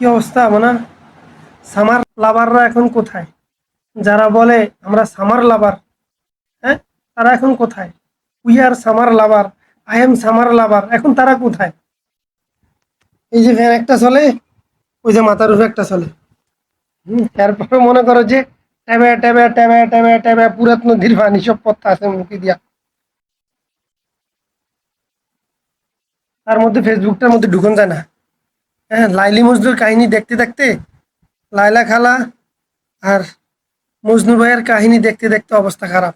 কি অবস্থা মানে সামার লাভাররা এখন কোথায়? যারা বলে আমরা সামার লাভার, হ্যাঁ, তারা এখন কোথায়? We are summer lover, I am summer lover, এখন তারা কোথায়? এই যে ফ্যান একটা চলে, ওই যে মাথার উপরে একটা চলে। তারপরে মনে করো যে ট্যাবে ট্যাবে ট্যাবে ট্যাবে ট্যাবে পুরাত নদীর পানি সব পড়তে আছে মুখে দিয়া। তার মধ্যে ফেসবুকটার মধ্যে ঢুকন যায় না। হ্যাঁ, লাইলি মজনুর কাহিনী দেখতে দেখতে লায়লা খালা আর মজনু ভাইয়ের কাহিনী দেখতে দেখতে অবস্থা খারাপ।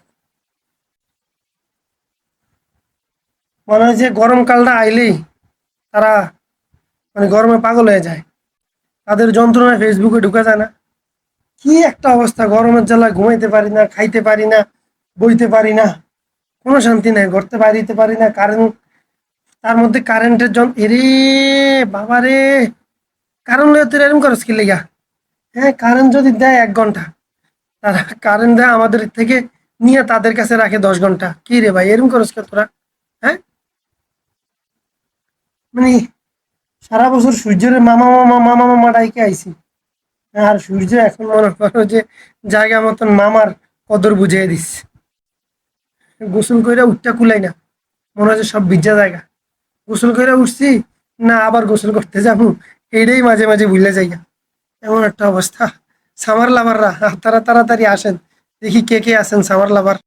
মনে হয় যে গরমকালটা আইলেই তারা মানে গরমে পাগল হয়ে যায়। তাদের যন্ত্রণায় ফেসবুকে ঢুকা যায় না। কি একটা অবস্থা, গরমের জ্বালায় ঘুমাইতে পারি না, খাইতে পারি না, বইতে পারি না, কোনো শান্তি নাই, ঘরতে বাইরে পারি না। কারেন্ট, তার মধ্যে কারেন্টের এরে বাবা রে, কারণ লইয়া তুই এরকম করস কি লেগা? হ্যাঁ, কারেন্ট যদি দেয় 1 ঘন্টা, তারা কারেন্ট দেয় আমাদের থেকে নিয়ে তাদের কাছে রাখে 10 ঘন্টা। কি রে ভাই, এরকম করস কে তোরা? হ্যাঁ, মানে সারা বছর সূর্যের মামা মামা মামা মামা ডাইকে আইছি, আর সূর্য এখন মনে করো যে জায়গা মতন মামার কদর বুঝিয়ে দিস। গোসল কইরা উঠটা কুলাই না, মনে হয় যে সব ভিজা জায়গা। গোসল কইরা উঠছি, না আবার গোসল করতে যাবো, এইটাই মাঝে মাঝে ভুলে যাই। এমন একটা অবস্থা। সামার লাভাররা তারা তাড়াতাড়ি আসেন, দেখি কে কে আছেন সামার লাভার।